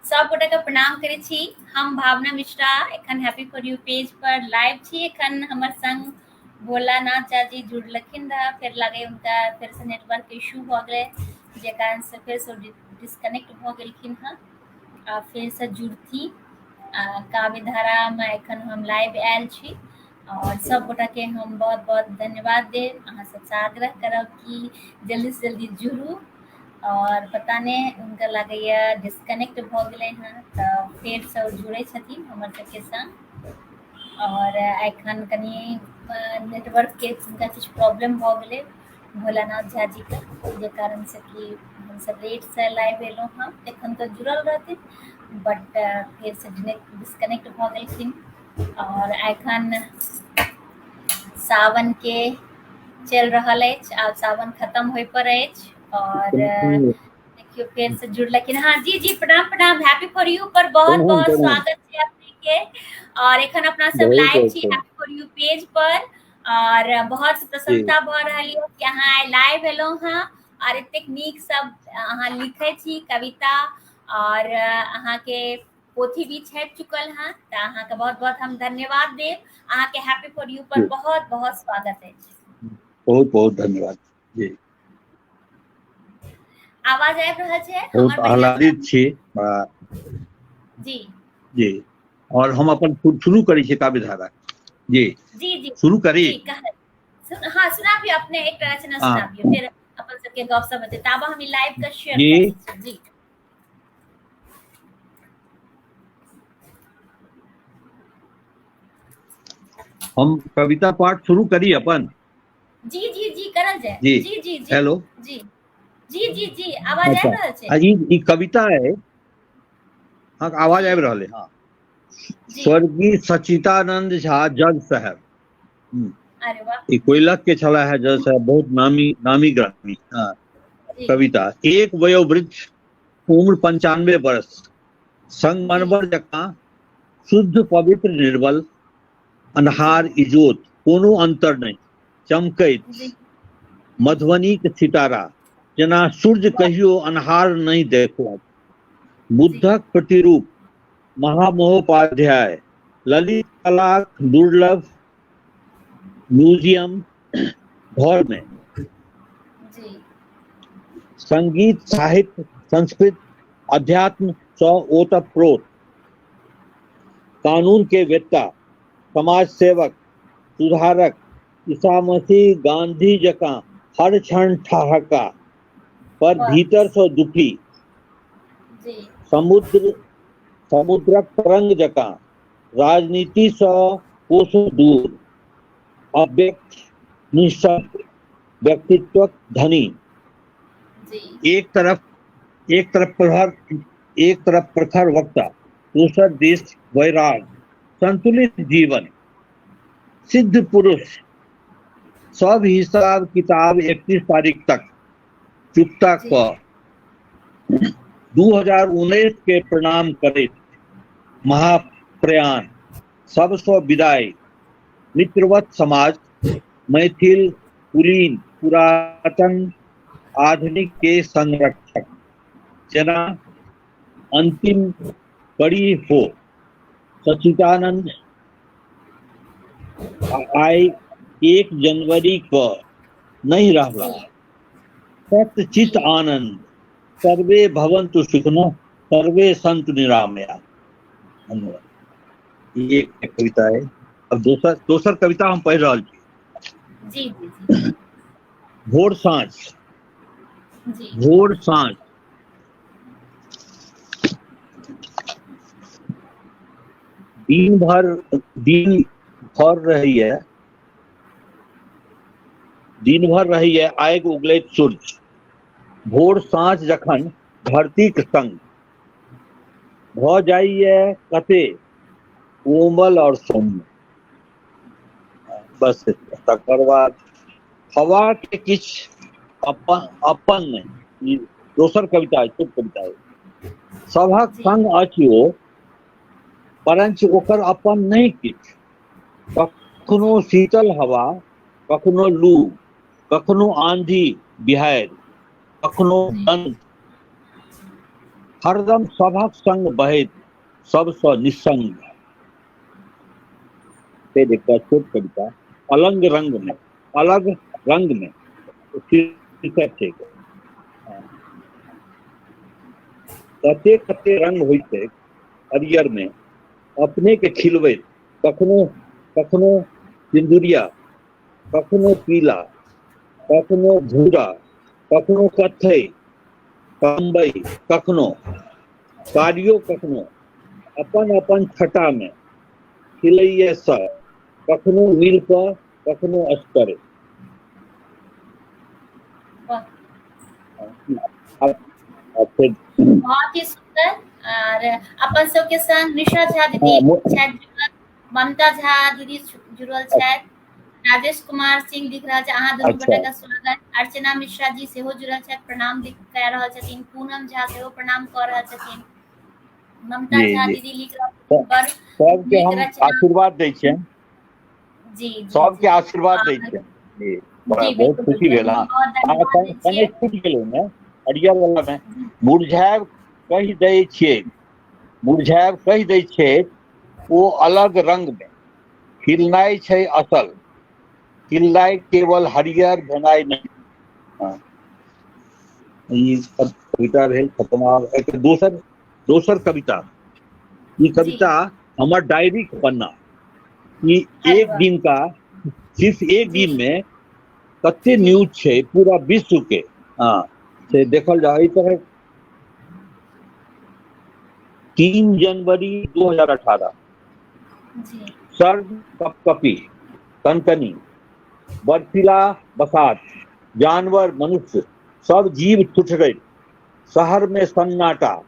सब गोटे के प्रणाम करे छी। हम भावना मिश्रा एखन हैप्पी फॉर यू पेज पर लाइव छी। एखन हमर संग भोलानाथ चाची जुड़लखिन रहा, फिर लगे उनका फिर से नेटवर्क इशू हो गए, जे कारण से फिर से डिस्कनेक्ट हो गेलखिन हँ आ फिर से जुड़ती काव्य धारा में एखन हम लाइव आयल छी और सब गोटा के हम बहुत बहुत धन्यवाद देव। अहाँ सबसे आग्रह करब कि जल्दी से जल्दी जुड़ू और पता नहीं उनका लगे डिस्कनेक्ट भ गए हैं तो फिर से जुड़े छथिन हमर सबके संग। और एखन कनी नेटवर्क के उनका कुछ प्रॉब्लम भ गए भोलानाथ झा जी के, जे कारण से कि हम सब लेट से लाइव एलहुँ हँ। एखन तो जुड़ल रहती बट फिर से डिस्कनेक्ट भ गेलखिन। और एखन सावन के चल रहा है, आब सावन खत्म हो पर अछि और देखियो फिर से जुड़लखिन। हाँ जी जी प्रणाम प्रणाम, हैप्पी फॉर यू पर बहुत बहुत स्वागत है अपने के। और एखन अपना सब लाइव छी हैप्पी फॉर यू पेज पर और बहुत प्रसन्नता भ रही है कि अहाँ लाइव एलहुँ हँ और एतेक नीक सब अहाँ लिखे छी कविता और अहाँ के पोथी भी छप चुकल हैं, तो अहाँ के बहुत बहुत हम धन्यवाद देव। अहाँ के हैप्पी फॉर यू पर बहुत बहुत स्वागत है। बहुत बहुत धन्यवाद जी। आवाज आबि रहल छै? बहुत आह्लादित छी जी जी। और हम अपन शुरू करी छी काव्य धारा जी जी जी शुरू करी जी हाँ सुनाबियो अपने एक रचना सुनाबियो, फिर अपन सबके गपशप हेतै, ताबा हम लाइव का शेयर करै छी। जी हम कविता पाठ शुरू करी अपन? जी जी जी करल जाए। जी जी जी जी हेलो जी जी जी जी आवाज आ रहल छै? ई कविता है। हाँ आवाज आ रहल है। हाँ स्वर्गीय सच्चिदानंद झा जज साहब, अरे वाह, ई कोयलक के छला है जज साहब, बहुत नामी ग्रामी। हाँ कविता। एक वयोवृद्ध उम्र 95 वर्ष, संगमरमर जकाँ शुद्ध पवित्र निर्बल, अन्हार इजोत कोनो अंतर नहीं, चमकैत मधुबनीक सितारा, जेना सूर्य कहियो अन्हार नहीं देखलक। बुद्धक प्रतिरूप महामहोपाध्याय, ललित कला दुर्लभ म्यूजियम घर में, संगीत साहित्य संस्कृत अध्यात्म स ओतप्रोत, कानून के वेत्ता, समाज सेवक सुधारक, ईसा मसीह गांधी जकाँ हर क्षण ठहाका, पर भीतर से दुखी, समुद्रक तरंग जकाँ राजनीति से कोसों दूर, अव्यक्त निःशब्द व्यक्तित्वक धनी। एक तरफ प्रखर वक्ता, दूसर देश वैराग, संतुलित जीवन, सिद्ध पुरुष, सब हिसाब किताब 31 तारीख तक चुकता क 2019 के प्रणाम करैत महाप्रयाण सबसे विदाई, मित्रवत समाज, मैथिल कुलीन पुरातन आधुनिक के संरक्षक, जेना अंतिम कड़ी हो। सच्चिदानंद आई 1 जनवरी को नहीं रहला, सत्यचित आनंद, सर्वे भवन्तु सुखिनः, सर्वे सन्तु निरामया। ये एक कविता है। अब दोसर कविता हम पढ़ रहा छी। जी जी भोर साँझ दिन भर रही है आगि उगलैत सूर्य, भोर साँझ जखन धरतीक संग भ जाइए कते कोमल और सौम्य। बस तकर बाद हवा के किछ अपन नहीं, दोसर कविता है, छोट कविता है। सभक संग अछि ओ, परंच ओकर अपन नहीं किछ, कखनो शीतल हवा, कखनो लू, कखनो आंधी बिहारि, कखनो हरदम सभक संग बहैत सबसँ निसंग। फिर एक छोट कविता, अलग रंग में शीर्षक छै। कते कते रंग होइ छै हरियर में, अपने के खिलबैत, कखनो कखनो सिंदूरिया, कखनो पीला, कखनो भूरा, कखनो कत्थई, तांबई, कखनो कारियो, कखनो अपन अपन छटा में खिलैये सब, कखनो नील पर, कखनो अस्तर। वाह, फिर बहुत ही सुंदर। और अपन सबके संग निशा झा दीदी छथि जुड़ल, ममता झा दीदी जुड़ल छथि, राजेश कुमार सिंह दिख रहल छै, अहाँ दुनू गोटा के स्वागत। अर्चना मिश्रा जी सेहो जुड़ल छथि, प्रणाम कह रहल छथिन। पूनम झा सेहो प्रणाम कऽ रहल छथिन। ममता झा दीदी लिख रहल बड़ सबके हम आशीर्वाद दै छियनि। जी सबके आशीर्वाद दै छियनि। जी, बहुत खुशी भेल। कने छूटि गेलहुँ ने हरियर वाला में, मुरझायब कहि दै छियै, मुरझायब कहि दै छै, ओ अलग रंग में खिलनाइ छै असल, खिलनाइ केवल हरियर भेनाइ नहीं। ई कविता भेल खत्म। एक दोसर कविता, ये कविता हमार डायरी के पन्ना। ये एक दिन का, सिर्फ एक दिन में कते न्यूज छै पूरा विश्व के, हाँ से देखल जाए। 3 जनवरी 2018, सर्द कपकपी, कनकनी, बर्फीला बसात, जानवर मनुष्य सब जीव ठुठरैत, शहर में सन्नाटा,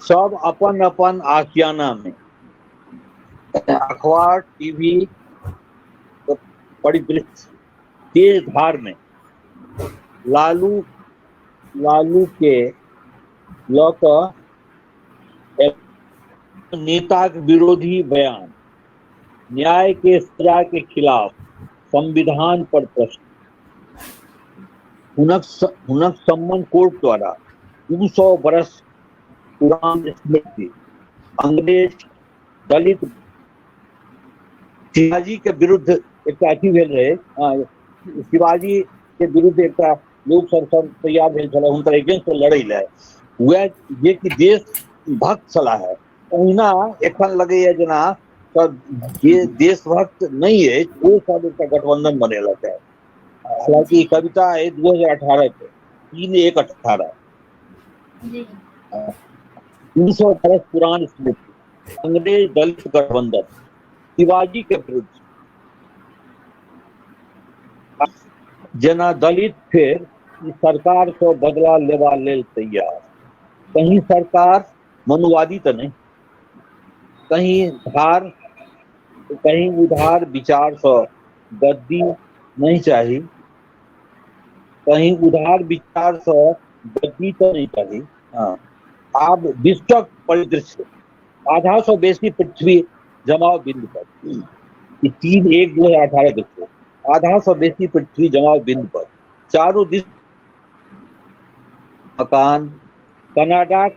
सब अपन अपन आशियाना में, अखबार टीवी परिदृश्य तेज धार में, लालू के लौक नेता के विरोधी बयान, न्याय के सजा के खिलाफ, संविधान पर प्रश्न, हुनक सम्मन कोर्ट द्वारा 200 बरस पुरान स्मृति, अंग्रेज दलित शिवाजी के विरुद्ध एक अथी भेल रहे, शिवाजी के विरुद्ध एक लोग सब तैयार भेल छल हुनकर एगेंस्ट लड़ै ले, वह जे कि देश भक्त छला है। ओहिना एखन लगैया जेना जे देशभक्त नहीं है वो सब एक गठबंधन बनेलक है। हालांकि कविता है 2018 के 3/1/18, 200 बरस पुरान स्मृति, अंग्रेज दलित गठबंधन, शिवाजी के विरुद्ध, जेना दलित फिर सरकार को बदला लेवा लेल तैयार। कहीं सरकार मनुवादी तो नहीं, कहीं उधार विचार से गद्दी नहीं चाहिए, कहीं उधार विचार से गद्दी तो नहीं चाहिए। हाँ, आब विश्वक परिदृश्य, आधा सौ बेसी पृथ्वी जमाव बिंदु पर, 3/1/2018 देखो, आधा सौ बेसी पृथ्वी जमाव बिंदु पर, चारों दिश मकान, कनाडा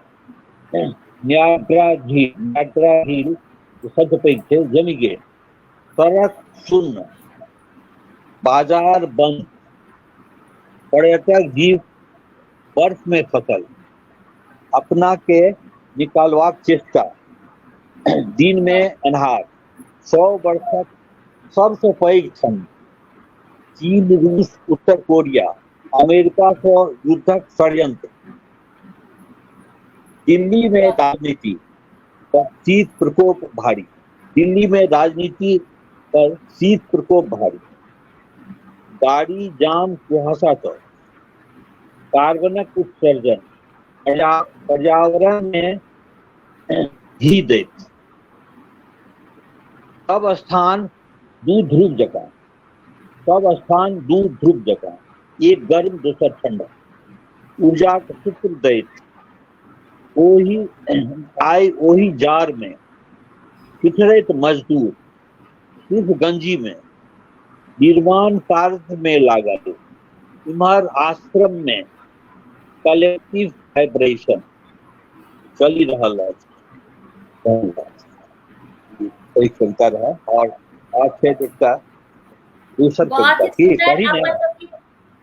न्याग्रा झील सच पैघ छै जमी गेल, सड़क शून्य, बाजार बंद, पर्यटक जीव बर्फ में फसल, अपना के निकालवाक चेष्टा, दिन में अन्हार, 100 वर्षक सबसे पैघ ठंड, चीन, रूस, उत्तर कोरिया, अमेरिका से युद्धक षड्यंत्र, दिल्ली में राजनीति पर शीत प्रकोप भारी, दिल्ली में राजनीति पर शीत प्रकोप भारी, गाड़ी जाम कुहासा तो, कार्बनक उत्सर्जन, पर्यावरण में ही दैत, सब स्थान दू ध्रुव जकां, एक गर्म दोसर ठंडा, ऊर्जा के सूत्र दैत, ओही जार में पिछड़ैत मजदूर, सिर्फ गंजी में, निर्माण कार्य में लागल, इमहर आश्रम में कलेक्टिव वाइब्रेशन, चल ही रहा है। कोई कविता रहा और आज से एकटा दूसर बहुत कविता ही की सुंदर। पढ़ी ने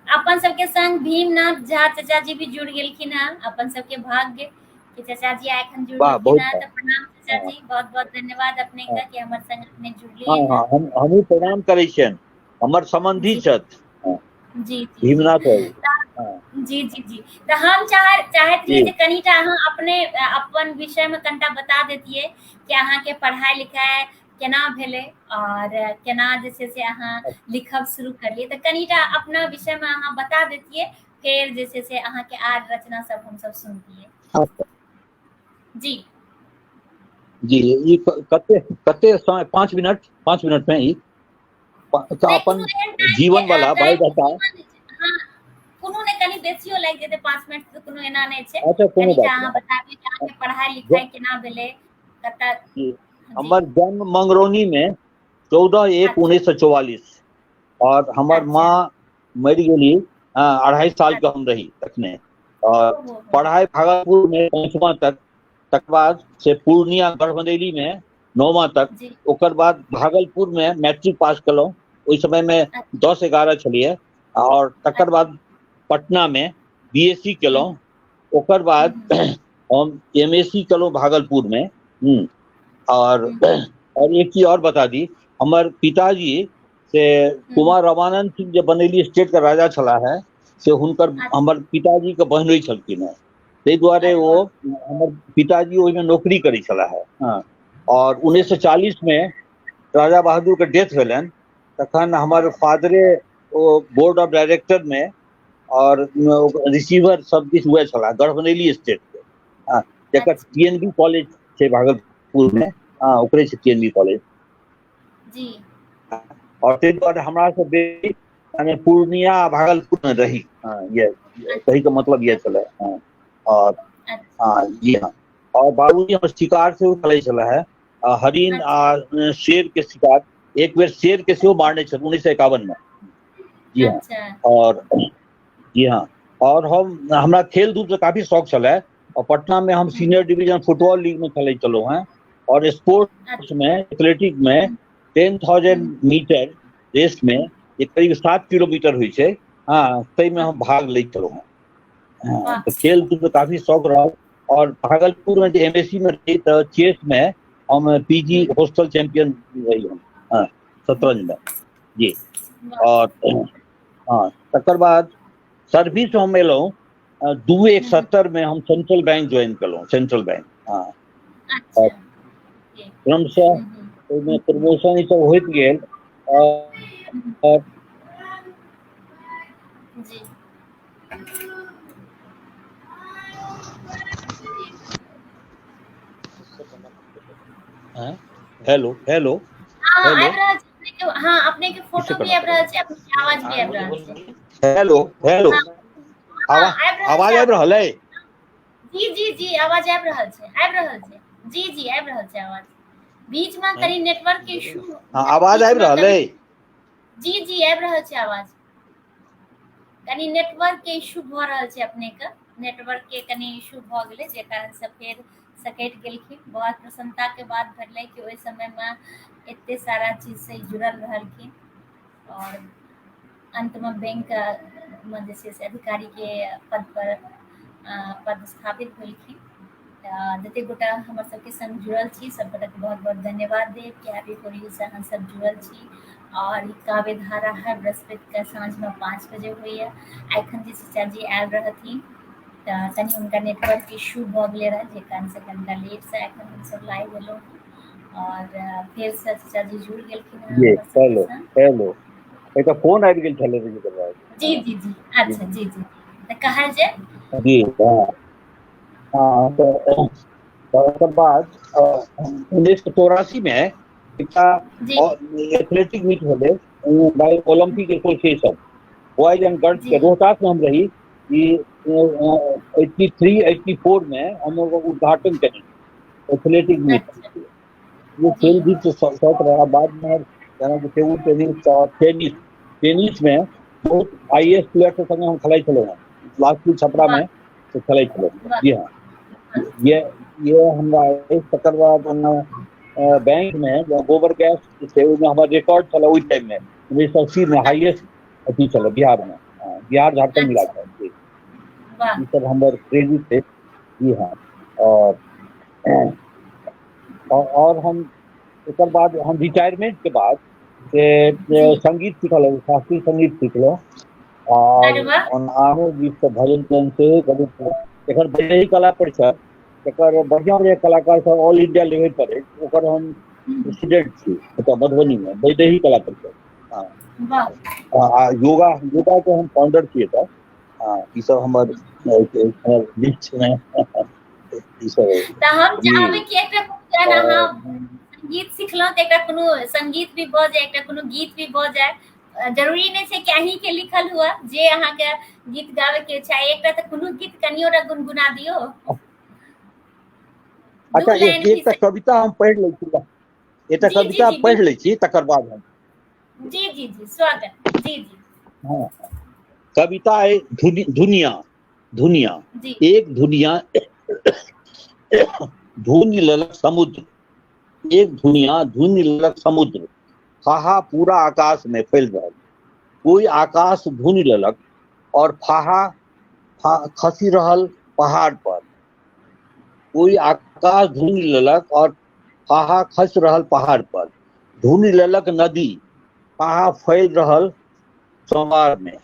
अपन सबके संग भीमनाथ झा चाचा जी भी जुड़ गेलखिन हैं। अपन सबके भाग्य कि चाचा जी एखन जुड़ वाह गेलखिन बहुत हैं। हाँ तो प्रणाम चाचा जी, बहुत बहुत धन्यवाद अपने हाँ का कि हमर संग अपने जुड़लिए हाँ हैं। हाँ, हमहूँ प्रणाम करै छियनि, हमर संबंधी जी छथि। हाँ, जी जी जी भीमनाथ बाबू। तऽ हाँ जी जी जी तऽ हम चाहैत रहियै जी जे कनिटा अहाँ अपने अपन विषय में कनिटा बता देतियै कि अहाँ के पढ़ाई लिखाई केना भेलै और केना जे छै से अहाँ लिखब शुरू करलियै। तऽ कनिटा अपना विषय में अहाँ बता देतियै, फिर जे छै से अहाँ के आर रचना सब हम सब सुनतियै। हाँ, जी जी ई कते कते समय 5 मिनट में ई नहीं अपन कोनो एहन टाइम के जीवन वाला टाइम बायोडाटा। जीवन हाँ कोनो ने कनि बेसियो लागि जेतै 5 मिनट तऽ कोनो एना नहि छै। अच्छा कोनो कनिटा बात अहाँ बताबी कि अहाँके पढ़ाई नहीं लिखाई केना भेलै कतऽ। जी, जी हमर जन्म मंगरौनी में 14/1/1944 और हमर अच्छा माँ मरि गेली 2.5 साल के हम रही तखने। और ओहो पढ़ाई भागलपुर में 5वां तक, तकर बाद से पूर्णिया गढ़बनैली में 9वां तक, जी ओकर बाद भागलपुर में मैट्रिक पास केलहुँ। ओहि समय में 10-11 छलियै और तकर बाद पटना में BSc केलहुँ। ओकर बाद हम MSc केलहुँ भागलपुर में। और एक चीज और बता दी, हमर पिताजी से कुमार रामानंद सिंह जे बनेली स्टेट के राजा छलाह है से हुनकर हमर पिताजी के बहन होइ छलखिन हैं। ताहि दुआरे अरे ओ वाह हमर पिताजी ओहिमे नौकरी करै छलाह है। हाँ और 1940 में राजा बहादुर के डेथ भेलनि, तखन हमर फादरे ओ बोर्ड ऑफ डायरेक्टर में और रिसीवर सब किछु हुए छलाह गढ़बनैली स्टेट के। हाँ जकर अच्छा TNB कॉलेज छै भागलपुर में। हाँ ओकरे छै TNB कॉलेज। जी और ताहि दुआरे हमरा से बेसी यानी पूर्णिया भागलपुर में रही। हाँ ये कही के मतलब ये छले। हाँ और हाँ जी हाँ और बाबूजी हमर शिकार से चलै छले है, हरिन आ शेर के शिकार। एक बेर शेर के सेहो मारने छल 1951 में। जी हाँ अच्छा और जी हाँ और हमरा खेल धूप से काफी शौक छलै और पटना में हम सीनियर डिवीजन फुटबॉल लीग में खेलै छलहुँ हैं। और स्पोर्ट्स में एथलेटिक में 10,000 मीटर रेस में जे करीब 7 किलोमीटर होइ छै, हाँ ताहिमे हम भाग लै छलहुँ हैं। हाँ तो खेल कूद में काफी शौक रहा। और भागलपुर में जो MSc में रही तो चेस में हम PG हॉस्टल चैंपियन रही हम। हाँ शतरंज में जी। और हाँ तकर बाद सर्विस हम एलहुँ 2/71 में हम सेंट्रल बैंक ज्वाइन केलहुँ, सेंट्रल बैंक। हाँ और क्रमशः ओहिमे प्रमोशन ई सब होइत गेल। और जी हेलो हेलो हाँ हेलो आबि रहल छै। हाँ अपने के फोटो भी आबि रहल छै, अपने के आवाज भी आबि रहल छै। हेलो हेलो हाँ हाँ आबि रहल आवाज छै। आबि रहल अइ? जी जी जी आवाज आबि रहल छै, आबि रहल छै। जी जी आबि रहल छै आवाज। बीच में कनी नेटवर्क के इशू आवाज आबि रहल अइ? जी जी आबि रहल छै आवाज। कनी नेटवर्क के इशू भऽ रहल छै अपने के, नेटवर्क के कनी इशू भऽ गेलै जे कारण से फेर सकैट गेलखिन। बहुत प्रसन्नता के बात भेलै कि ओहि समय में एते सारा चीज से जुड़ल रहलखिन और अंत में बैंक में जे छै से अधिकारी के पद पर पदस्थापित भेलखिन। जते गोटा हमर सबके संग जुड़ल छी सब गोटा के बहुत बहुत धन्यवाद देव कि हैप्पी फॉर यू से अहाँ सब जुड़ल छी। और काव्य धारा हर बृहस्पति के साँझ में 5 बजे होइए। एखन जे चाचा जी आयल रहथिन तऽ कनि हुनका नेटवर्क इशू भऽ गेलै रहे जे कारण से कनिटा लेट से एखन हमसब लाइव एलहुँ और फेर से चाचा जी जुड़ गेलखिन हैं जी हमर सबके हेलो संग। हेलो एकटा फोन आबि गेल छलै रही। जी जी जी अच्छा जी जी तऽ कहल जे जी हाँ हाँ तो ओकर बाद 1984 में एकटा जी एथलेटिक मीट भेलै by Olympic association boys and girls जी के रोहतास में हम रही। ई 83-84 में हम लोग उद्घाटन करें एथलेटिक मीट। अच्छा वो जी खेल भी तो शौक रहा। बाद में जेना कि टेबल टेनिस और टेनिस में बहुत IAS प्लेयर के संगे हम खेलाई छलहुँ हैं। लास्ट छपरा वाह में से खेलाई छलहुँ। वाह जी हाँ ये ये हमरा तकर बाद बैंक में जो गोबर गैस थे ओहिमे हमर रिकॉर्ड चला ओहि टाइम में 1980 में हाईएस्ट अथी चला बिहार में, बिहार झारखंड मिला अच्छा के वाह ये सब हमर क्रेडिट थे। जी हाँ। और और हम एकर बाद हम रिटायरमेंट के बाद जी संगीत सीखल, शास्त्रीय संगीत सीखलो अरे और वाह आनो गीत सब भजन कीर्तन से गणित एकर वैदेही कला परिषद एकर बढ़िया कलाकार सब ऑल इंडिया लेवल पर ओकर हम स्टूडेंट छी तो मधुबनी में वैदेही कला परिषद। हाँ वाह योगा योगा के हम फाउंडर छियै तऽ हाँ ई सब हमर लिस्ट में ई सब तऽ हम जी चाहबै कि एकटा जहन अहाँ और संगीत सिखलहुँ तऽ एकटा कोनो संगीत भी भऽ जाय, एकटा कोनो गीत भी भऽ जाय। जरूरी नहि छै कि अहीं के लिखल हुआ, जे अहाँके गीत गावे के इच्छा है एकटा तऽ कोनो गीत कनियो टा गुनगुना दियौ, अच्छा दू लाइन भी एकटा सही। कविता हम पढ़ि लै छी, एकटा जी जी कविता जी पढ़ि लै बिल्कुल। छी तकर बाद हम जी जी जी स्वागत। जी जी हाँ कविता है दुनिया दुनिया जी एक दुनिया धुनि ललक समुद्र, एक दुनिया धुनि ललक समुद्र फाहा पूरा आकाश में फैल रहल, कोई आकाश धुनि ललक और फाहा खसी रहल पहाड़ पर, कोई आकाश धुनि ललक और फाहा खस रहल पहाड़ पर, धुनि ललक नदी फाहा फैल रहल सोमार में,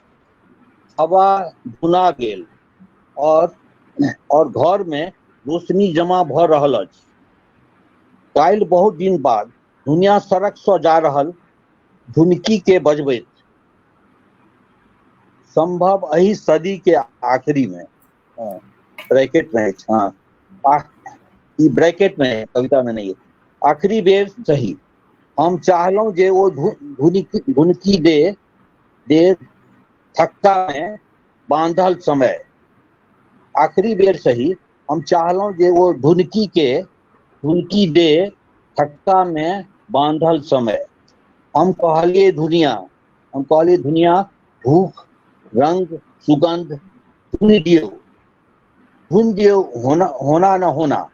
हवा धुना गेल और घर में रोशनी जमा भ रहल अछि, काल्हि बहुत दिन बाद दुनिया सड़क सँ जा रहल धुनकी के बजबैत, संभव एहि सदी के आखिरी में ब्रैकेट में हाँ ई ब्रैकेट में है, कविता में नहीं है, आखिरी बेर सही हम चाहलहुं जे ओ धुनकी दे थक्का में बांधल समय, आखिरी बेर सही हम चाहलहुं जे वो धुनकी दे थक्का में बांधल समय, हम कहलिए दुनिया भूख रंग सुगंध धुन दियो होना न होना,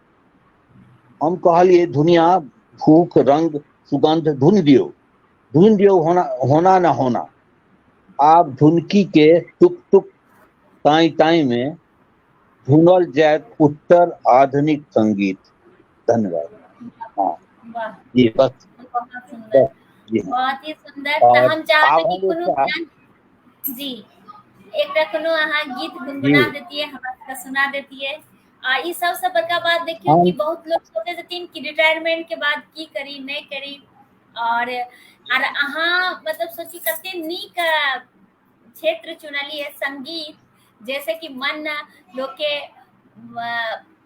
हम कहलिए दुनिया भूख रंग सुगंध धुन दियो होना न होना, आब धुनकी के टुक टुक ताई ताई में धुनल जायत उत्तर आधुनिक संगीत। धन्यवाद। हाँ वाह जी बस बहुत सुंदर, बस जी हाँ। बहुत ही सुंदर। तऽ और हम चाहबै आब कि हम कोनो एकटा जी एकटा कोनो अहाँ गीत जी गुनगुना देतियै, हमरा सबके सुना देतियै। आ ई सबसे बड़का बात देखियौ कि हम बहुत लोग सोचे छथिन कि रिटायरमेंट के बाद की करी नहीं करी, और अहाँ मतलब सोची कते नीक क्षेत्र चुनलियै संगीत, जैसे कि मन लोग के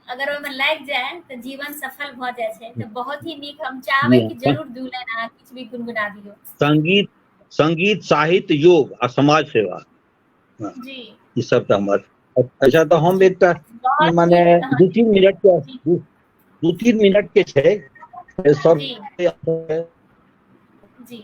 अगर ओहिमे लागि जाए तो जीवन सफल भ जाए छै। तो बहुत ही नीक, हम जी चाहबै कि हाँ जरूर दू लाइन अहाँ किछु भी गुनगुना दियौ। संगीत साहित्य योग आ समाज सेवा हाँ, जी ई सब तऽ हमर अच्छा। तो हम जी एकटा बहुत माने नीक कहानी। जी दू तीन मिनट के छै सब जी जी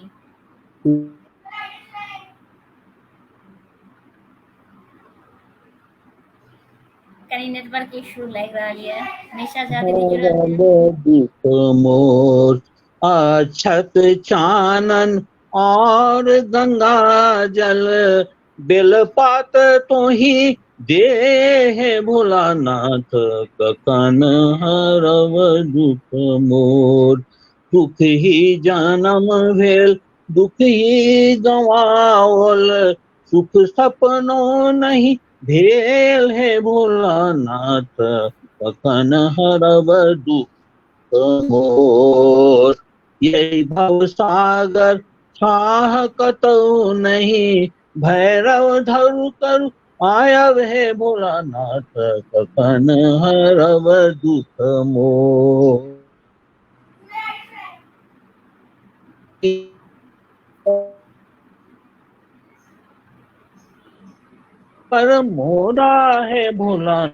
कनी नेटवर्क इशू लागि रहल ये। निशा झा दीदी जुड़ल छै। दुख मोर अछत चानन और गंगा जल बेलपात तोही दे हे भोलानाथ, कखन हरब दुख मोर, दुख ही जन्म भेल दुख ही गवाओल, सुख सपनो नहीं भेल हे भोलानाथ, कखन हरब दुख मोर, यही भव सागर छाह कतौ नहीं, भैरव धरु करु आयब हे भोलानाथ, कखन हरब दुख मोर। पर मोरा है भोलानाथ,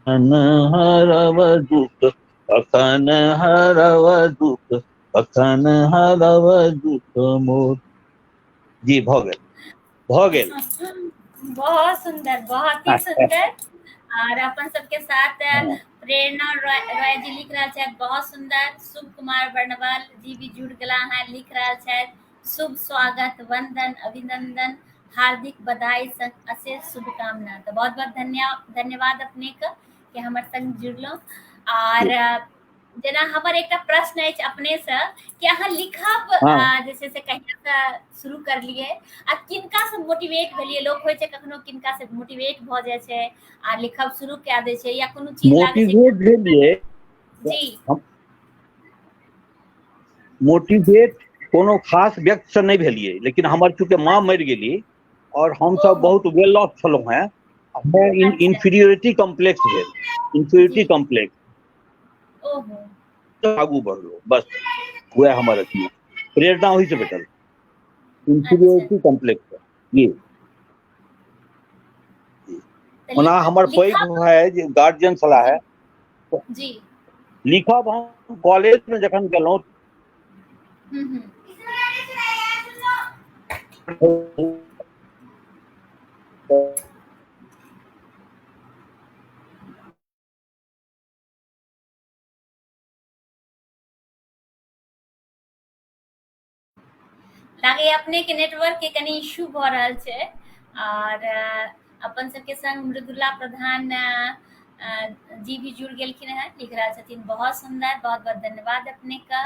कखन हरब दुख, कखन हरब दुख, कखन हरब दुख मोर। जी भ गेल बहुत सुंदर, बहुत ही सुंदर। और अपन सबके साथ प्रेरणा रॉय रॉय जी लिख रहा है बहुत सुंदर। शुभ कुमार बर्णवाल जी भी जुड़ गला है, लिख रहा है शुभ स्वागत, वंदन, अभिनंदन, हार्दिक बधाई, संग अशेष शुभकामना। तो बहुत बहुत धन्यवाद अपने का कि हमर संग जुड़लो। और जेना हमर एक प्रश्न है अपने से कि अहाँ लिखब हाँ। जैसे से कहिया से शुरू कर लिए आ किनका से मोटिवेट भेलिए? लोग होय छै कखनो किनका से मोटिवेट भ जाय छै आ लिखब शुरू कए दै छै, या कोनो चीज लागे छै मोटिवेट भेलिए, जी मोटिवेट कोनो खास व्यक्ति से नहीं भेलिए, लेकिन हमर चूंकि माँ मरि गेली और हम सब ओहो बहुत वेल ऑफ छलहुँ हैं, हमें अच्छा इंफीरियोरिटी कॉम्प्लेक्स भेल, इंफीरियोरिटी जी कॉम्प्लेक्स ओहो आगू बढ़लो, बस वह हमर अथी प्रेरणा वही से भेटल, अच्छा इंफीरियोरिटी कॉम्प्लेक्स जी। तो ओना हमर पैघ लिखब है जे गार्जियन सलाह है, जी लिखब हम कॉलेज में जखन गेलहुँ हम्म लागे अपने के नेटवर्क के कनी इश्यू भ रहल छै। और अपन सबके संग मृदुला प्रधान जी भी जुड़ गेलखिन है, लिख रहा छथिन बहुत सुंदर, बहुत बहुत धन्यवाद अपने का।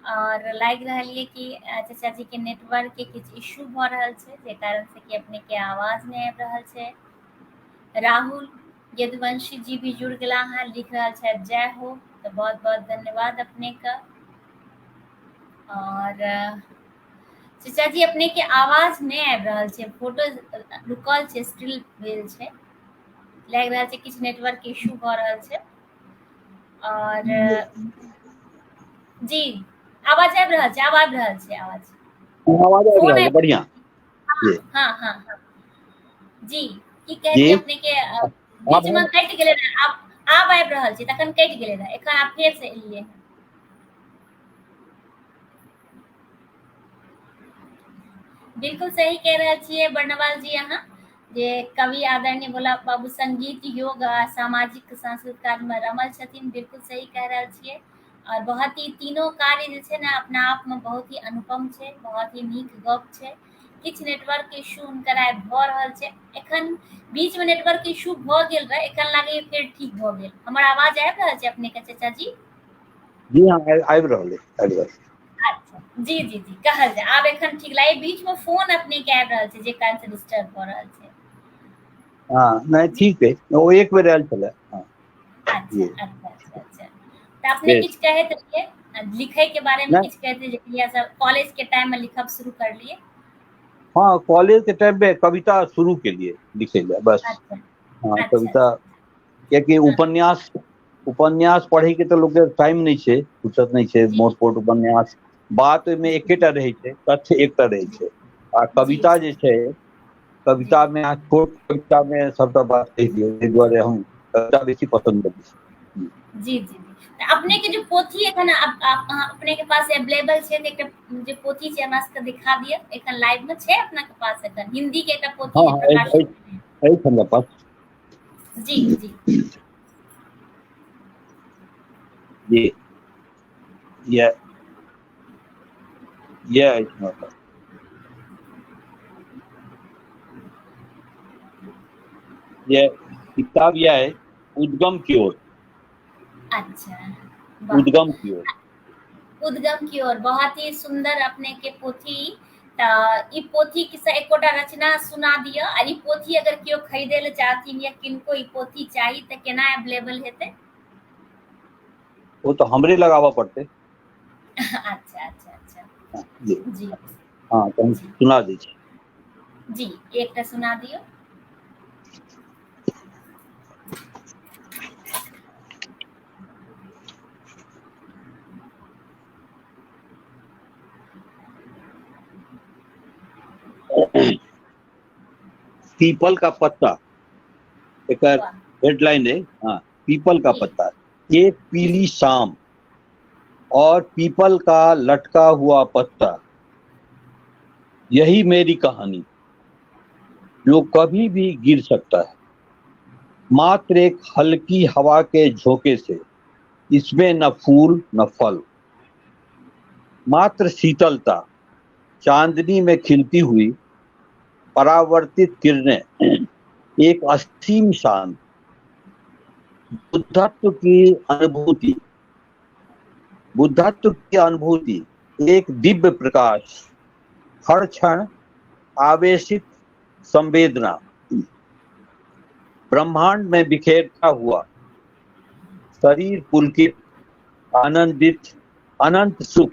और लाग रहा है कि चाचा जी के नेटवर्क के कुछ इश्यू भ रहल छै, जे कारण से कि अपने के आवाज नहीं आबि रहल छै। राहुल यदुवंशी जी भी जुड़ गला है, लिख रहा है जय हो। तो बहुत बहुत धन्यवाद अपने का। और चाचा जी अपने के आवाज नहीं आबि रहल छै, फोटो रुकल छै, स्टिल भेल छै, लग रहल छै किछ नेटवर्क इश्यू भ रहल छै। और जी आवाज आबि रहल छै, आवाज रहल छै आवाज, आवाज आबि फोन रहल है, आबि बढ़िया जी हाँ हाँ हाँ जी की कह जी। रही अपने के अब बीच में कटि गेलै रहे, आब आबि रहल छै, तखन कटि गेलै रहे, एखन आप फेर से एलियै। बिल्कुल सही कह रहे छिए बर्णवाल जी अहाँ, जे कवि आदरणीय भोला बाबू संगीत, योग आ सामाजिक सांस्कृतिक कार्य में रमल छथिन। बिल्कुल सही कह रहे छिए। और बहुत ही तीनों कार्य जे छै ने अपना आप में बहुत ही अनुपम छै, बहुत ही नीक गप छै। किछ नेटवर्क इश्यू हुनकर आइ भ रहल छै, एखन बीच में नेटवर्क इश्यू भ गेल रहे, एखन लागे फेर ठीक भ गेल। हमर आवाज आबि रहल छै अपने के चाचा जी? जी हाँ आबि रहल है, आबि रहल है। अच्छा जी जी जी कहल जाए आब एखन ठीक लागे, बीच में फोन अपने के आबि रहल छै जे कारण से डिस्टर्ब भ रहल छै। हाँ नहीं जी ठीक है, वो एक बेर आयल छलै। हाँ अच्छा जी अच्छा अच्छा अच्छा। तो अपने बेस किछ कहैत रहिए लिखे के बारे में, नहीं। किछ कहते रहिए सब कॉलेज के टाइम में लिखब शुरू कर लिए? हाँ कॉलेज के टाइम में कविता शुरू के लिए लिखे ले बस। अच्छा हाँ अच्छा कविता, कियाकि हाँ उपन्यास उपन्यास पढ़े के तो लोग के टाइम नहीं छै, फुर्सत नहीं छै, जी मोट उपन्यास बात में जी एकेटा रहे छै, तथ्य एकटा रहे जी छै। आ जी कविता जी जे छै, जी कविता में छोट कविता में सबटा बात कहि दियौ, ताहि दुआरे हम कविता बेसी पसंद करै छी। जी जी जी। तो अपने के जो पोथी एखन अपने के पास अवेलेबल छै, एकटा जे पोथी छै हमरा सबके दिखा दिअ, एखन लाइव में छै अपना के पास एखन हिंदी के एकटा हाँ पोथी जे हाँ प्रकाशित भेलै? हमरा पास जी जी ये ये ये अछि हमरा पास। ये किताब यह है, उद्गम की ओर, अच्छा वाह, उद्गम की ओर। उद्गम की ओर बहुत ही सुंदर अपने के पोथी। त ई पोथी से एकोटा रचना सुना दिया, और ई पोथी अगर केओ खरीदे ले चाहथिन या किनको ई पोथी चाहिए तो केना अवेलेबल हेतै? वो तो हमरे लगाबऽ पड़तै। अच्छा अच्छा अच्छा हाँ, जी जी हाँ तो हम जी सुना दै छी। जी एकटा सुना दियो। पीपल का पत्ता एक वाह हेडलाइन है। हाँ, पीपल का जी पत्ता, एक जी पीली शाम और पीपल का लटका हुआ पत्ता, यही मेरी कहानी, जो कभी भी गिर सकता है। मात्र एक हल्की हवा के झोंके से, इसमें न फूल न फल, मात्र शीतलता, चांदनी में खिलती हुई परावर्तित किरणें, एक असीम शांत बुद्धत्व की अनुभूति, एक दिव्य प्रकाश, हर क्षण आवेशित संवेदना, ब्रह्मांड में बिखेरता हुआ शरीर पुलकित, आनंदित, अनंत सुख,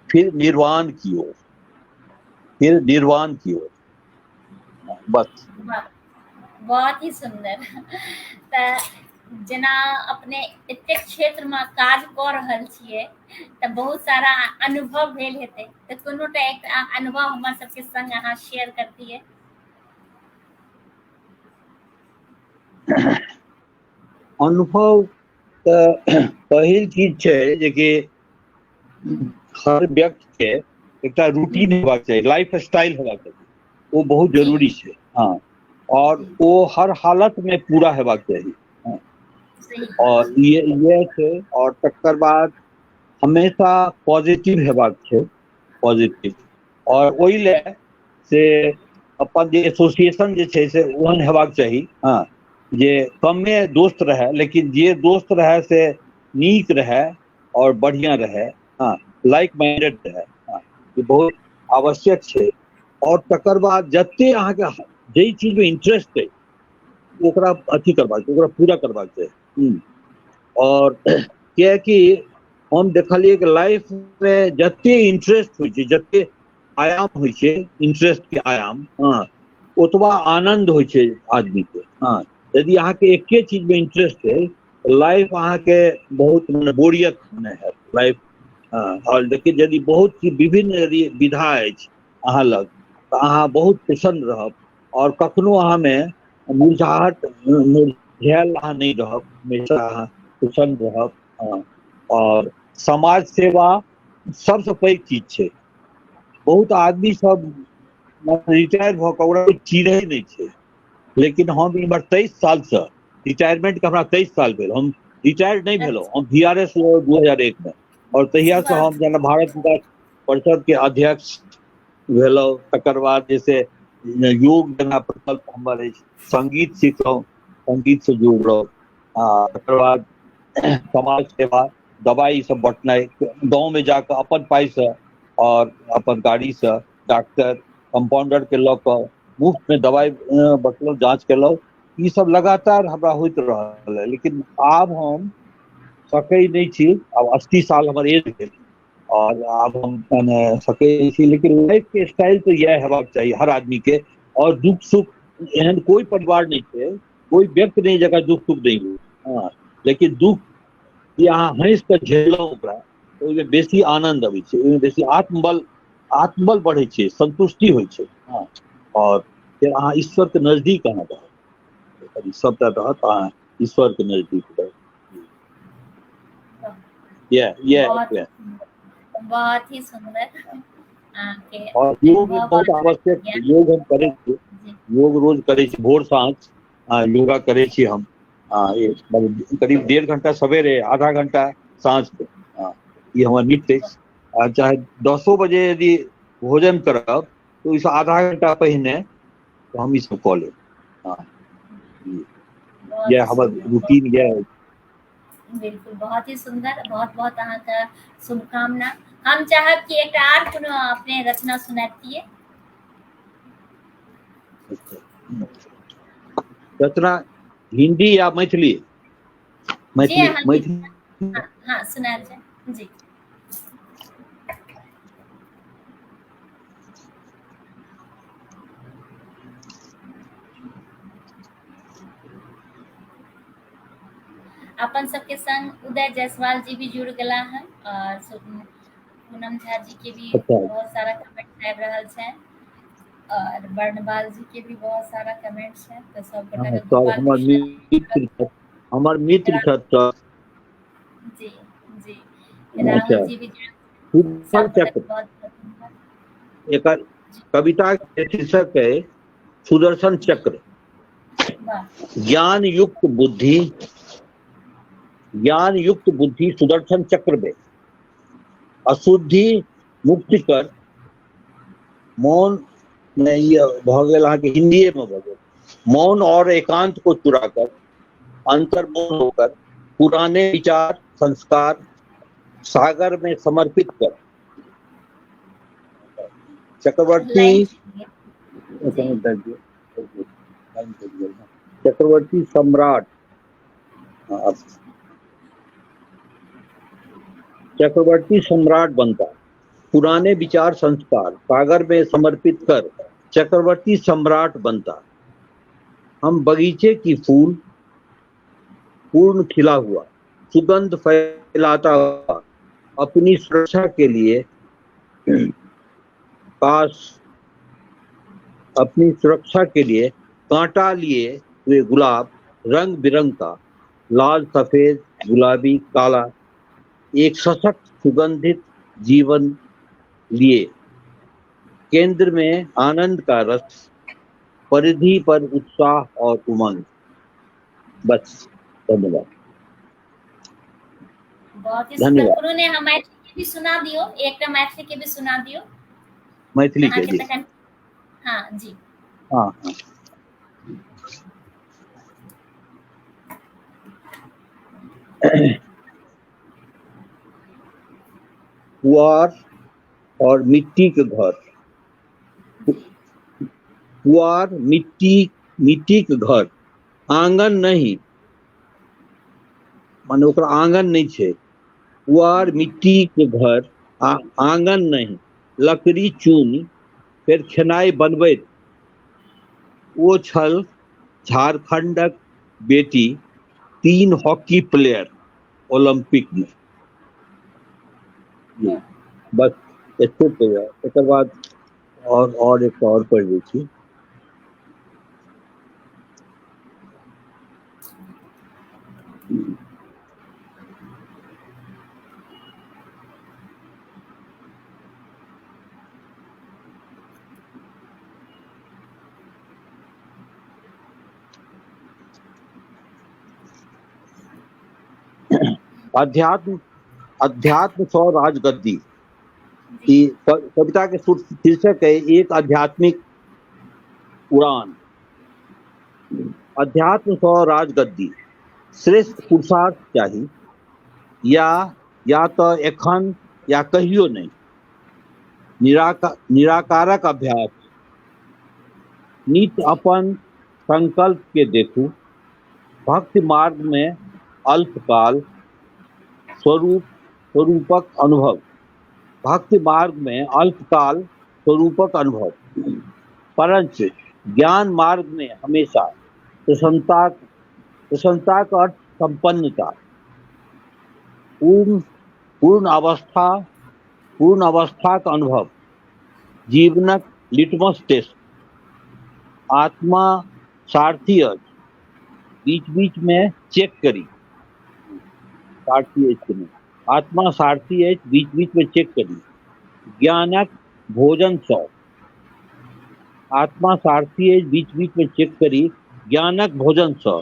फिर निर्वाण की ओर, बस। बहुत ही सुंदर। त जेना अपने एतेक क्षेत्र में काज कऽ रहल छियै तऽ बहुत सारा अनुभव भेल हेतै, तऽ कोनोटा एकटा अनुभव हमर सबके संग अहाँ शेयर करतियै? अनुभव तऽ पहिल चीज छै जे कि हर व्यक्ति के एकटा रूटीन हेबाक चाही, लाइफ स्टाइल हेबाक चाही, वो बहुत जरूरी छै। हाँ, और वो हर हालत में पूरा हेबाक चाही। हाँ। और ये छै, और तकर बाद हमेशा पॉजिटिव हेबाक छै, पॉजिटिव, और ओहि ले से अपन जे एसोसिएशन जे छै से ओहन हेबाक चाही। हाँ, जे कमे दोस्त रहे, लेकिन जे दोस्त रहे से नीक रहे और बढ़िया रहे। हाँ, लाइक माइंडेड रहे। हाँ, ये बहुत आवश्यक छै। और तकर बाद जते अहाँ के जे चीज में इंटरेस्ट है ओकरा अथी करबाक, ओकरा पूरा करबाक चाही। और कियाकि हम देखलिए कि लाइफ में जते इंटरेस्ट होइ छै, जते आयाम होइ छै, इंटरेस्ट के आयाम, हाँ, ओतबा आनंद होइ छै आदमी के। हाँ, यदि अहाँ के एके चीज में इंटरेस्ट है, लाइफ अहाँ के बहुत बोरियत नहीं है लाइफ। हाँ, और लेकिन यदि बहुत विभिन्न यदि विधा अछि अहाँ लग, तऽ अहाँ बहुत प्रसन्न रहब, और कखनो अहाँ में मुरझायल अहाँ नहीं रहब, हमेशा अहाँ प्रसन्न रहब। हाँ, और समाज सेवा सबसे पैघ चीज छै। बहुत आदमी सब रिटायर भऽ कऽ ओकरा चिन्है नहीं छै, लेकिन हम इमहर 23 साल से रिटायरमेंट के हमरा 23 साल भेल, हम रिटायर नहीं भेलहुँ, हम VRS 2001 में, और तहिया से हम जेना भारत विकास परिषद के अध्यक्ष भेलहुँ। तकर बाद जैसे योग जेना प्रकल्प हमर अछि, संगीत सीखलहुँ, संगीत से जुड़लहुँ। तकर बाद समाज सेवा, दवाई सब बँटनाइ, गाँव में जाकर अपन पाई से और अपन गाड़ी से डॉक्टर कंपाउंडर के लऽ कऽ मुफ्त में दवाई बँटलहुँ, जांच केलहुँ, ई सब लगातार हमरा होइत रहल है। लेकिन आब हम सकै नहीं छी, आब 80 साल हमर एज भेल, और आब हम सकै नहीं छी। लेकिन लाइफ के स्टाइल तो यह हेबाक चाही हर आदमी के। और दुख सुख एहन कोई परिवार नहीं छै, कोई व्यक्ति नहीं जकरा दुख सुख नहीं हो। हाँ, लेकिन दुख जे अहाँ हंस कऽ झेललहुँ ओकरा, ओहिमे बेसी आनंद अबै छै, ओहिमे बेसी आत्मबल बढ़ै छै, संतुष्टि होइ छै। हाँ, और फिर अहाँ ईश्वर के नजदीक अहाँ रहब, सबटा रहत, अहाँ ईश्वर के नजदीक रहब। बहुत ही सुंदर। आपके और योग बहुत आवश्यक है, योग हम करै छी, योग रोज करै छी, भोर साँझ योगा करै छी हम। करीब 1.5 घंटा सवेरे, आधा घंटा साँझ के। ये हमर नित्य अछि। चाहे 10 बजे यदि भोजन करब तो इस आधा घंटा पहिने तो हम ई सब कऽ लेब। यह हमर रूटीन यह है। बिल्कुल, बहुत ही सुंदर, बहुत बहुत अहाँके शुभकामना। हम चाहब कि एक आर कोनो अपने रचना सुनातिए। रचना हिंदी या मैथिली? मैथिली। हाँ, सुनायल जाए जी। अपन सबके संग उदय जायसवाल जी भी जुड़ गेला है, और पूनम झा जी के भी बहुत सारा कमेंट आबि रहल छै, और वर्णबाल जी के भी बहुत सारा कमेंट्स है। तो सब गोटा के हमर मित्र छथि जी जी, राहुल जी भी एक कविता के शीर्षक है सुदर्शन चक्र। वाह, ज्ञान युक्त बुद्धि सुदर्शन चक्र में अशुद्धि मुक्त कर मौन में ये भ गेल अहाँके हिंदी में भ गेल मौन और एकांत को चुराकर अंतर्मौन होकर पुराने विचार संस्कार सागर में समर्पित कर चक्रवर्ती चक्रवर्ती सम्राट चक्रवर्ती सम्राट बनता पुराने विचार संस्कार सागर में समर्पित कर चक्रवर्ती सम्राट बनता हम बगीचे की फूल पूर्ण खिला हुआ सुगंध फैलाता हुआ अपनी सुरक्षा के लिए अपनी सुरक्षा के लिए कांटा लिए हुए गुलाब रंग बिरंग का लाल सफेद गुलाबी काला एक सशक्त सुगंधित जीवन लिए केंद्र में आनंद का रस परिधि पर उत्साह और उमंग। बस धन्यवाद। बहुत ही सुंदर। उन्होंने हम मैथिली के भी सुना दियो, एक मैथिली के भी सुना दियो। मैथिली के जी हाँ जी हाँ पुआर और मिट्टी के घर पुआर मिट्टी के घर आंगन नहीं माने ओकरा आंगन नहीं छे पुआर मिट्टी के घर आंगन नहीं लकड़ी चून फिर खेनाई बनबैत वो छल झारखंडक बेटी 3 हॉकी प्लेयर ओलंपिक में। बस एते एक बाद और एक और पढ़ दै छी। अध्यात्म सौ राजगद्दी की कविता के शीर्षक है एक आध्यात्मिक उड़ान। अध्यात्म सौ राजगद्दी श्रेष्ठ पुरुषार्थ चाहिए या तो एखन या कहियो नहीं निराकारक अभ्यास नित अपन संकल्प के देखू भक्ति मार्ग में अल्पकाल स्वरूपक अनुभव भक्ति मार्ग में अल्पकाल स्वरूपक अनुभव परंच ज्ञान मार्ग में हमेशा प्रसन्नता का अर्थ संपन्नता पूर्ण अवस्था का अनुभव जीवनक लिटमस टेस्ट आत्मा सारथी बीच बीच में चेक करी आत्मा सारथी है बीच बीच में चेक करी ज्ञानक भोजन सौ आत्मा सारथी है बीच बीच में चेक करी ज्ञानक भोजन सौ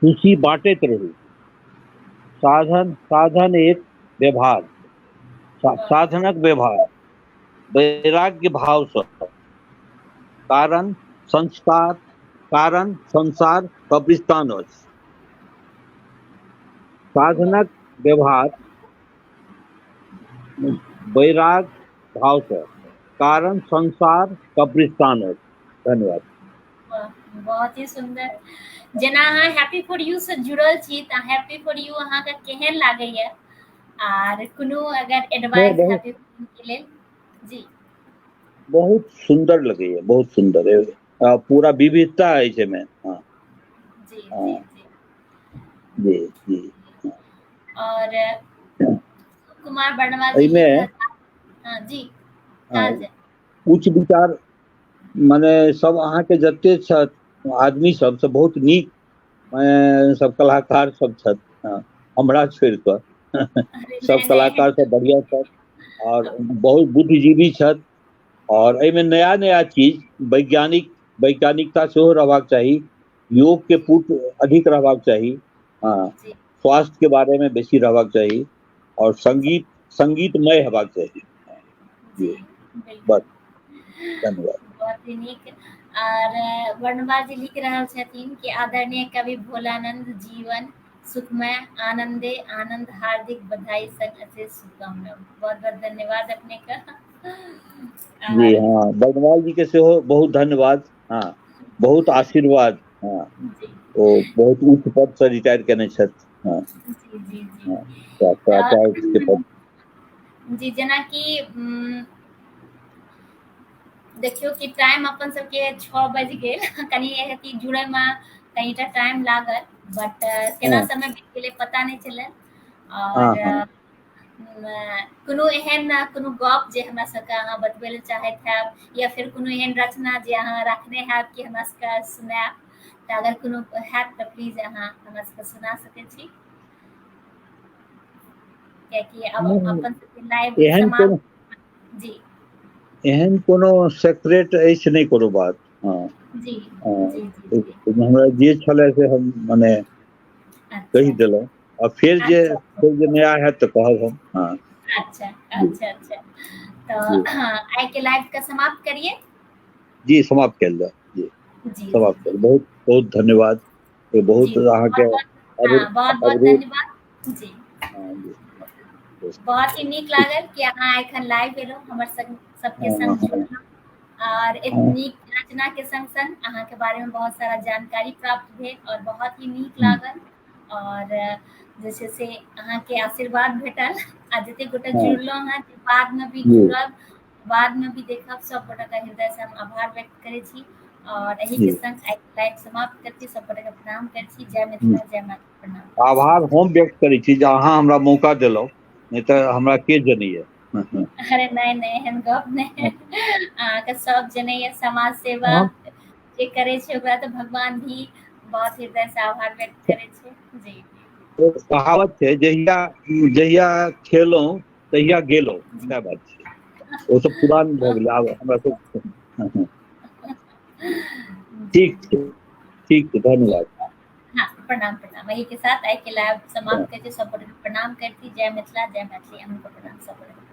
खुशी बांटते रहू साधन एक व्यवहार साधनक व्यवहार वैराग्य भाव सौ कारण संसार कब्रिस्तान साधनक व्यवहार वैराग भाव से कारण संसार कब्रिस्तान है। धन्यवाद। बहुत ही सुंदर। जेना अहाँ हैप्पी फॉर यू से जुड़ल छी त हैप्पी फॉर यू अहाँ के केहन लागैया आर कोनो अगर एडवाइस हैप्पी फॉर यू के लेल जी बहुत सुंदर लगैया बहुत सुंदर है पूरा विविधता है छे में। हां जी जी जी जी और कुमार बर्णवाल जी हाँ जी उच्च विचार माने सब अहाँ के जते छत आदमी सब से बहुत नीक सब कलाकार सब छत हमरा छोड़ कर सब कलाकार सब बढ़िया छत और बहुत बुद्धिजीवी छत और एमे नया नया चीज वैज्ञानिकता सेहो रहबाक चाहिए योग के पुट अधिक रहबाक चाही। हाँ, जी स्वास्थ्य के बारे में बेसी रहबाक चाही और संगीतमय हेबाक चाही। जी जी, बिल्कुल। बस धन्यवाद। बहुत ही नीक। और वर्णवा जी लिख रहल छथिन कि आदरणीय कवि भोलानंद जीवन सुखमय आनंदे आनंद हार्दिक बधाई संग अशेष शुभकामना। बहुत बहुत धन्यवाद अपने का। जी और हाँ, बगवाल जी के सेहो बहुत धन्यवाद। हाँ, बहुत आशीर्वाद। हाँ, जी ओ बहुत उच्च पद से रिटायर केने छथि। हाँ, जी जी जी। हाँ, प्राचार्य के पद। जी जेनाकि देखियो कि टाइम अपन सबके 6 बज गेल कनी हेती जुड़े में कनीटा टाइम लागल बट केना हाँ, समय बीत गेलै पता नहीं चलल। हाँ, और हाँ। कोनो एहन कोनो गप जे हमरा सबके अहाँ बतबै लेल चाहैत हैब या फिर कोनो एहन रचना जे अहाँ रखने हैब कि हमरा सबके सुनाएब तऽ अगर कोनो हैत तऽ प्लीज अहाँ हमरा सबके सुना सकै छी कियाकि अब नहीं, अपन सबके लाइव एहन कोनो समाप्त। जी एहन कोनो सेक्रेट अछि नहीं कोनो बात। हाँ, जी हाँ, जी जी जी हमरा जे छलै से हम मने कहि अच्छा देलहुँ। आ फिर अच्छा जे नया हैत तऽ कहब हम। हाँ, अच्छा जी, अच्छा अच्छा तो जी, आई के लाइव का समाप्त करिए। जी समाप्त कयल जाय। जी, जी जी समाप्त जी कयल। बहुत बहुत धन्यवाद। ये बहुत जी बहुत अहाँके बहुत हाँ बहुत बहुत अवरोध। धन्यवाद जी। हाँ, जी, बहुत ही नीक लागल कि अहाँ एखन लाइव एलहुँ हमर संग सबके हाँ, संग हाँ, जुड़लहुँ और एक हाँ, नीक रचना के संग संग अहाँ के बारे में बहुत सारा जानकारी प्राप्त भेल और बहुत ही नीक हम्म, लागल। और जे छै से अहाँके आशीर्वाद भेटल आ जते गोटे हाँ, जुड़लहुँ हैं बाद में भी जी, जुड़ब बाद में भी देखब सब गोटे का हृदय से हम आभार व्यक्त करै छी। और एही के जी, संग आई लाइव समाप्त करती सब गोटे के प्रणाम करै छी। जय हम्म। मिथिला जय माता प्रणाम करै छी। आभार हम व्यक्त करै छी जे अहाँ हमरा मौका देलहुँ, नहीं तऽ हमरा के जनैए। हाँ, हाँ, अरे नहीं नहीं एहन गप नहीं हाँ, अहाँके सब जनैया समाज सेवा हम जे करे छै ओकरा तऽ भगवान भी बहुत हृदय से आभार व्यक्त करे छै। जी तो कहावत छै, जहिया जहिया खेलहुँ तहिया गेलहुँ, जी सएह बात छै। ओ सब पुरान भऽ गेलै, आब हमरा सब। हाँ, हाँ, जी ठीक छै, ठीक छै, ठीक धन्यवाद। है। हाँ प्रणाम प्रणाम वही के साथ आई के लाइव समाप्त करते सब गोटे के प्रणाम करती। जय मिथिला जय मैथिली अहूँ को प्रणाम सब गोटे के।